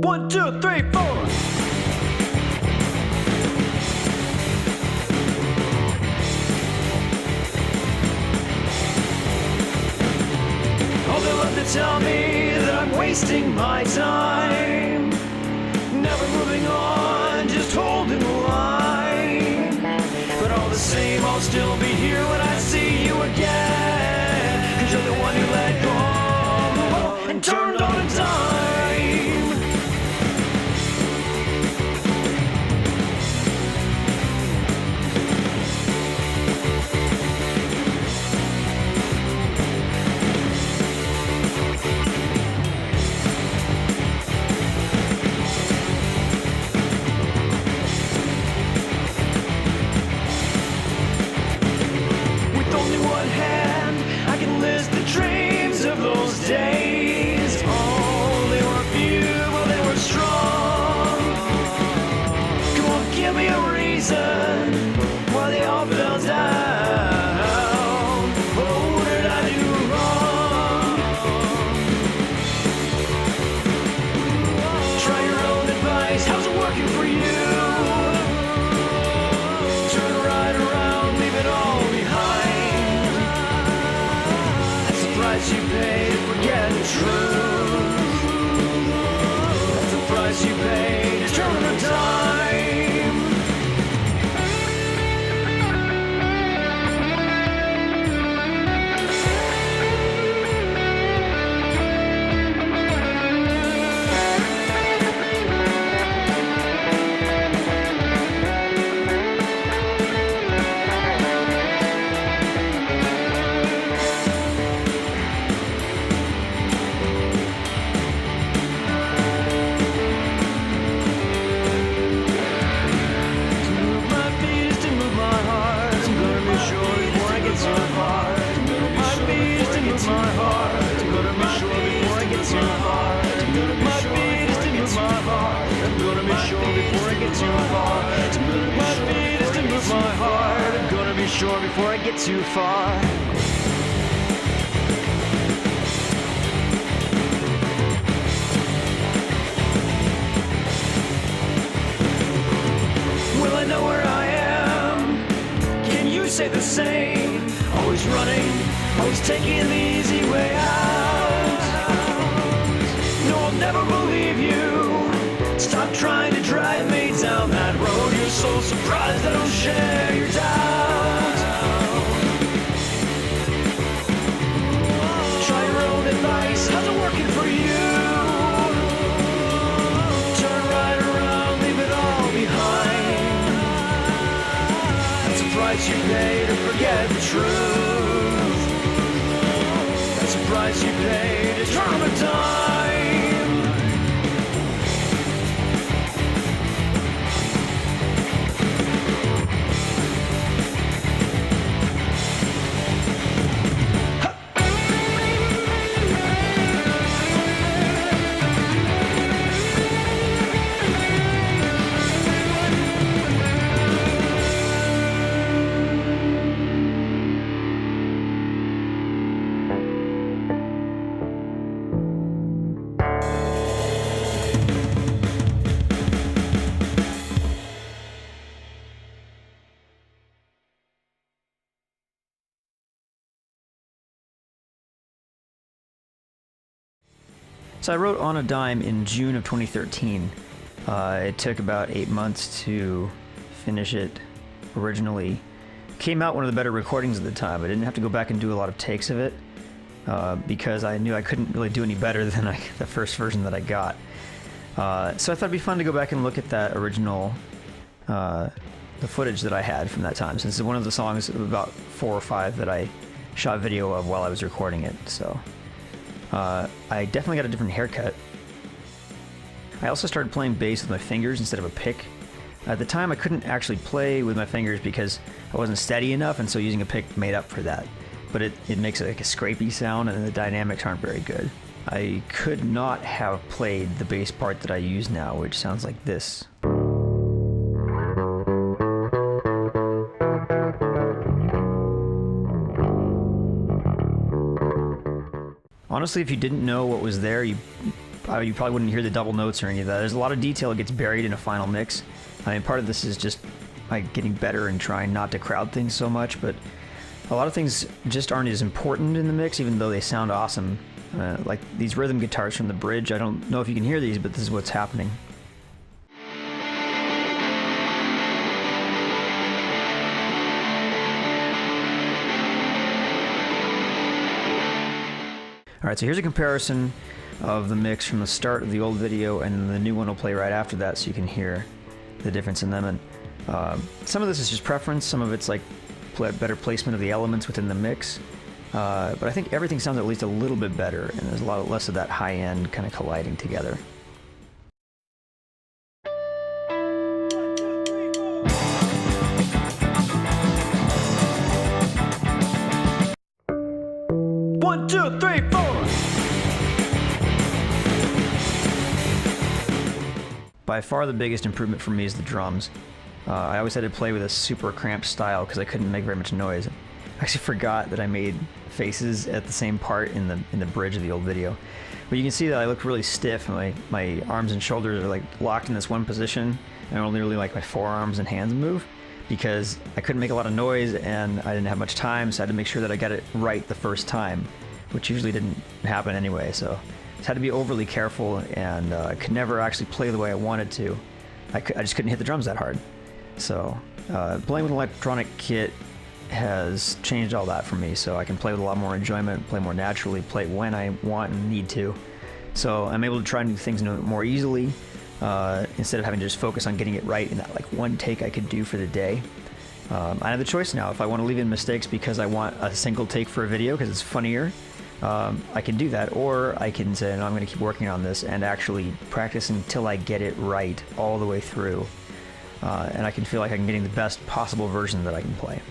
1, 2, 3, 4. Oh, they love to tell me that I'm wasting my time, never moving on, just holding the line. But all the same, I'll still be here when I see you again, 'cause you're the one who let go and turned on a dime. Dreams of those days, oh, they were few, but they were strong. Come on, give me a reason why they all fell down. Oh, what did I do wrong? Try your own advice, how's it working for you? Turn right around, leave it all behind. Price you pay to forget the truth. That's the price you pay to turn a dime. Sure before I get too far. Well, I know where I am. Can you say the same? Always running, always taking the easy way out. No, I'll never believe you. Stop trying to drive me down that road. You're so surprised I don't share your doubts. Try your own advice, how's it working for you? Turn right around, leave it all behind. That's the price you pay to forget the truth. That's the price you pay to turn a dime. So I wrote On a Dime in June of 2013. It took about 8 months to finish it originally. Came out one of the better recordings at the time. I didn't have to go back and do a lot of takes of it because I knew I couldn't really do any better than the first version that I got. So I thought it'd be fun to go back and look at that original, the footage that I had from that time, since it's one of the songs, about 4 or 5 that I shot video of while I was recording it. So I definitely got a different haircut. I also started playing bass with my fingers instead of a pick. At the time I couldn't actually play with my fingers because I wasn't steady enough, and so using a pick made up for that. But it makes like a scrapey sound, and the dynamics aren't very good. I could not have played the bass part that I use now, which sounds like this. Honestly, if you didn't know what was there, you you probably wouldn't hear the double notes or any of that. There's a lot of detail that gets buried in a final mix. I mean, part of this is just like getting better and trying not to crowd things so much, but a lot of things just aren't as important in the mix, even though they sound awesome. Like these rhythm guitars from the bridge, I don't know if you can hear these, but this is what's happening. Alright, so here's a comparison of the mix from the start of the old video, and the new one will play right after that, so you can hear the difference in them. And some of this is just preference, some of it's like better placement of the elements within the mix. But I think everything sounds at least a little bit better, and there's a lot less of that high-end kind of colliding together. One, two, three, four. By far the biggest improvement for me is the drums. I always had to play with a super cramped style because I couldn't make very much noise. I actually forgot that I made faces at the same part in the bridge of the old video. But you can see that I look really stiff, and my arms and shoulders are like locked in this one position, and only really like my forearms and hands move because I couldn't make a lot of noise and I didn't have much time, so I had to make sure that I got it right the first time, which usually didn't happen anyway. So I just had to be overly careful, and I could never actually play the way I wanted to. I just couldn't hit the drums that hard. So playing with an electronic kit has changed all that for me, so I can play with a lot more enjoyment, play more naturally, play when I want and need to. So I'm able to try new things more easily instead of having to just focus on getting it right in that like one take I could do for the day. I have the choice now. If I want to leave in mistakes because I want a single take for a video because it's funnier, I can do that, or I can say, no, I'm going to keep working on this and actually practice until I get it right all the way through. And I can feel like I'm getting the best possible version that I can play.